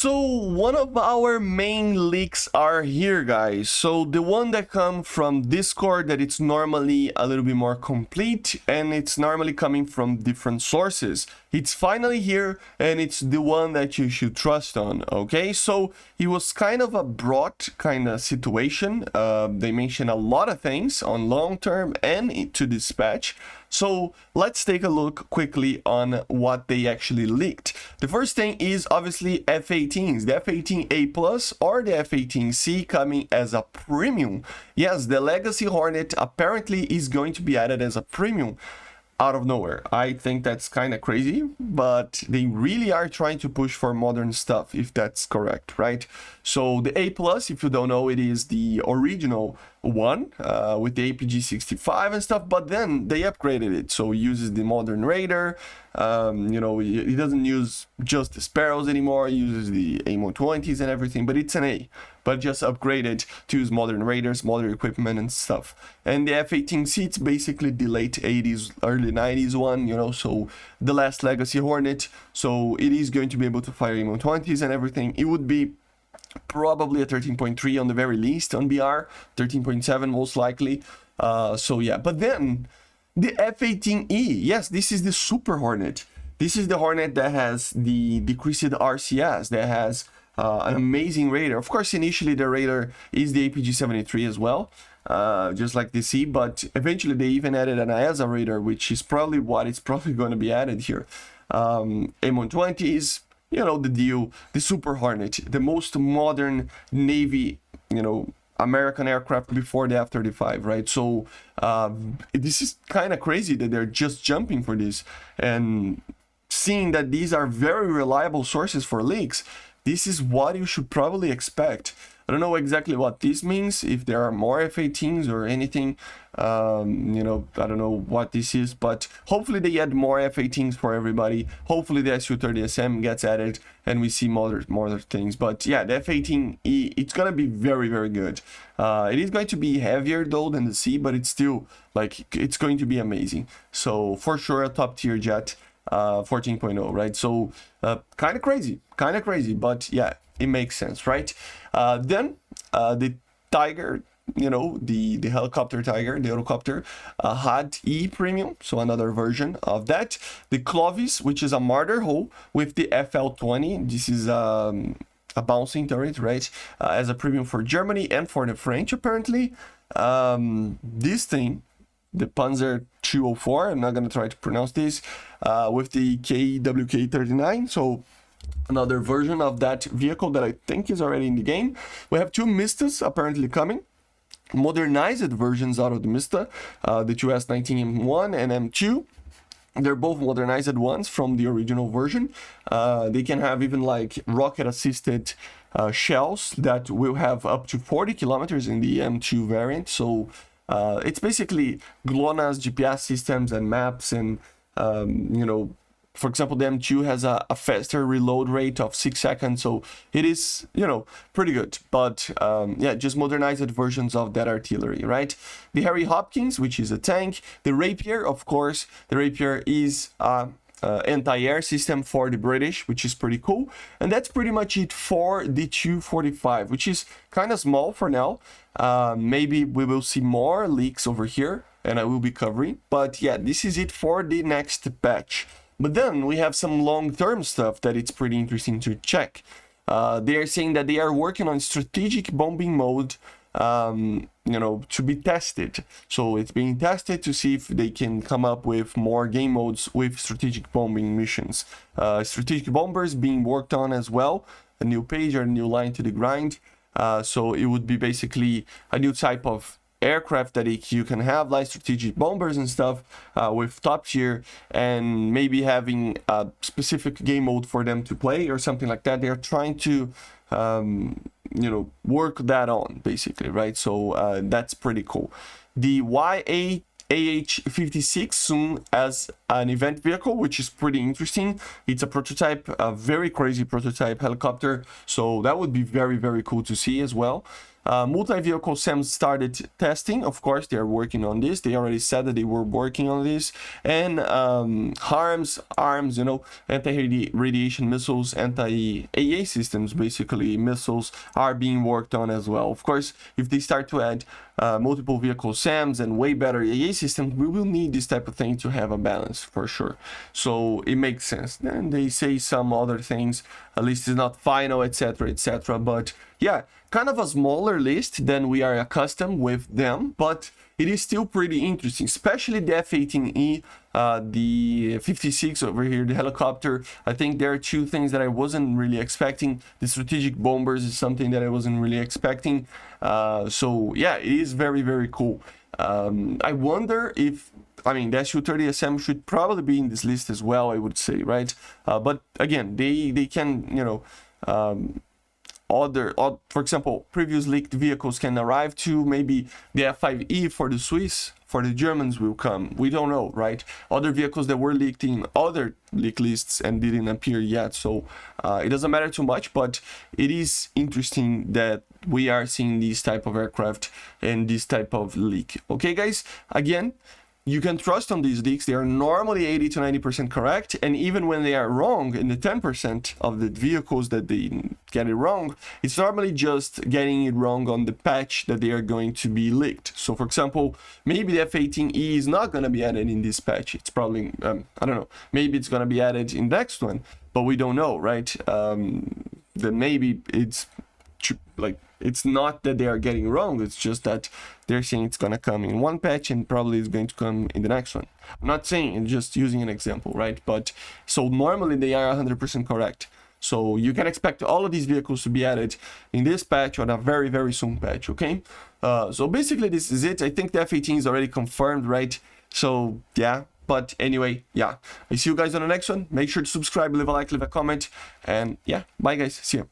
So one of our main leaks are here, guys. So the one that come from Discord, that it's normally a little bit more complete and it's normally coming from different sources. It's finally here and it's the one that you should trust on, okay? So it was kind of a broad kind of situation. They mentioned a lot of things on long term and to dispatch. So let's take a look quickly on what they actually leaked. The first thing is obviously F-18s, the F-18A Plus or the F-18C coming as a premium. Yes, the Legacy Hornet apparently is going to be added as a premium out of nowhere. I think that's kind of crazy, but they really are trying to push for modern stuff, if that's correct, right? So the A Plus, if you don't know, it is the original one with the APG-65 and stuff, but then they upgraded it, so it uses the modern radar. You know, it doesn't use just the Sparrows anymore, it uses the AIM-120s and everything, but it's an A, but just upgraded to use modern radars, modern equipment and stuff. And the F-18C, it's basically the late 80s, early 90s one, you know, so the last Legacy Hornet, so it is going to be able to fire AIM-120s and everything. It would be probably a 13.3 on the very least on BR, 13.7 most likely. So yeah, but then the F-18E, yes, this is the Super Hornet. This is the Hornet that has the decreased RCS, that has an amazing radar. Of course, initially the radar is the APG-73 as well, just like the C, but eventually they even added an ESA radar, which is probably what is probably going to be added here. AIM-120s, you know, the deal, the Super Hornet, the most modern Navy, you know, American aircraft before the F-35, right? So this is kind of crazy that they're just jumping for this, and seeing that these are very reliable sources for leaks, this is what you should probably expect. I don't know exactly what this means, if there are more F-18s or anything. You know, I don't know what this is, but hopefully they add more F-18s for everybody. Hopefully the Su-30SM gets added and we see more things. But yeah, the F-18E, it's gonna be very, very good. It is going to be heavier though than the C, but it's still like, it's going to be amazing. So for sure a top tier jet, 14.0, right? So kind of crazy, but yeah, it makes sense, right? Then the Tiger, you know, the helicopter Tiger, the helicopter, had E premium, so another version of that. The Clovis, which is a martyr hull with the FL-20. This is a bouncing turret, right? As a premium for Germany and for the French, apparently. This thing, the Panzer 204, I'm not going to try to pronounce this, with the KWK-39, so another version of that vehicle that I think is already in the game. We have two Mistas apparently coming, modernized versions out of the Mista, the 2S19M1 and M2. They're both modernized ones from the original version. They can have even like rocket assisted shells that will have up to 40 kilometers in the M2 variant. So it's basically GLONASS, GPS systems and maps, and you know, for example, the M2 has a faster reload rate of 6 seconds, so it is, you know, pretty good. But yeah, just modernized versions of that artillery, right? The Harry Hopkins, which is a tank. The Rapier, of course, the Rapier is anti-air system for the British, which is pretty cool. And that's pretty much it for the 245, which is kind of small for now. Maybe we will see more leaks over here, and I will be covering. But yeah, this is it for the next batch. But then we have some long-term stuff that it's pretty interesting to check. They are saying that they are working on strategic bombing mode, you know, to be tested. So it's being tested to see if they can come up with more game modes with strategic bombing missions. Strategic bombers being worked on as well, a new page or a new line to the grind. So it would be basically a new type of aircraft that you can have, like strategic bombers and stuff, with top tier, and maybe having a specific game mode for them to play or something like that. They're trying to you know, work that on basically, right? So that's pretty cool. The YAH-56 soon as an event vehicle, which is pretty interesting. It's a prototype, a very crazy prototype helicopter, so that would be very, very cool to see as well. Multi-vehicle SAMs started testing. Of course, they are working on this. They already said that they were working on this. And arms, you know, anti-radiation missiles, anti-AA systems, basically missiles, are being worked on as well. Of course, if they start to add multiple vehicle SAMs and way better AA systems, we will need this type of thing to have a balance for sure. So it makes sense. Then they say some other things, at least it's not final, etc., etc. But yeah, kind of a smaller list than we are accustomed with them, but it is still pretty interesting, especially the F-18E, the 56 over here, the helicopter. I think there are two things that I wasn't really expecting. The strategic bombers is something that I wasn't really expecting. So yeah, it is very, very cool. I wonder if, I mean, the Su-30 SM should probably be in this list as well, I would say, right? But again, they can, you know, for example, previous leaked vehicles can arrive to, maybe the F-5E for the Swiss, for the Germans will come. We don't know, right? Other vehicles that were leaked in other leak lists and didn't appear yet. So it doesn't matter too much, but it is interesting that we are seeing this type of aircraft and this type of leak. Okay, guys, again, you can trust on these leaks. They are normally 80 to 90% correct, and even when they are wrong, in the 10% of the vehicles that they get it wrong, it's normally just getting it wrong on the patch that they are going to be leaked. So for example, maybe the F-18E is not going to be added in this patch. It's probably, I don't know, maybe it's going to be added in the next one, but we don't know, right? Then maybe it's like, it's not that they are getting wrong, it's just that they're saying it's gonna come in one patch and probably it's going to come in the next one. I'm not saying, I'm just using an example, right? But so normally they are 100% correct. So you can expect all of these vehicles to be added in this patch or a very, very soon patch, okay? So basically this is it. I think the F-18 is already confirmed, right? So yeah, but anyway, yeah. I see you guys on the next one. Make sure to subscribe, leave a like, leave a comment, and yeah, bye guys, see you.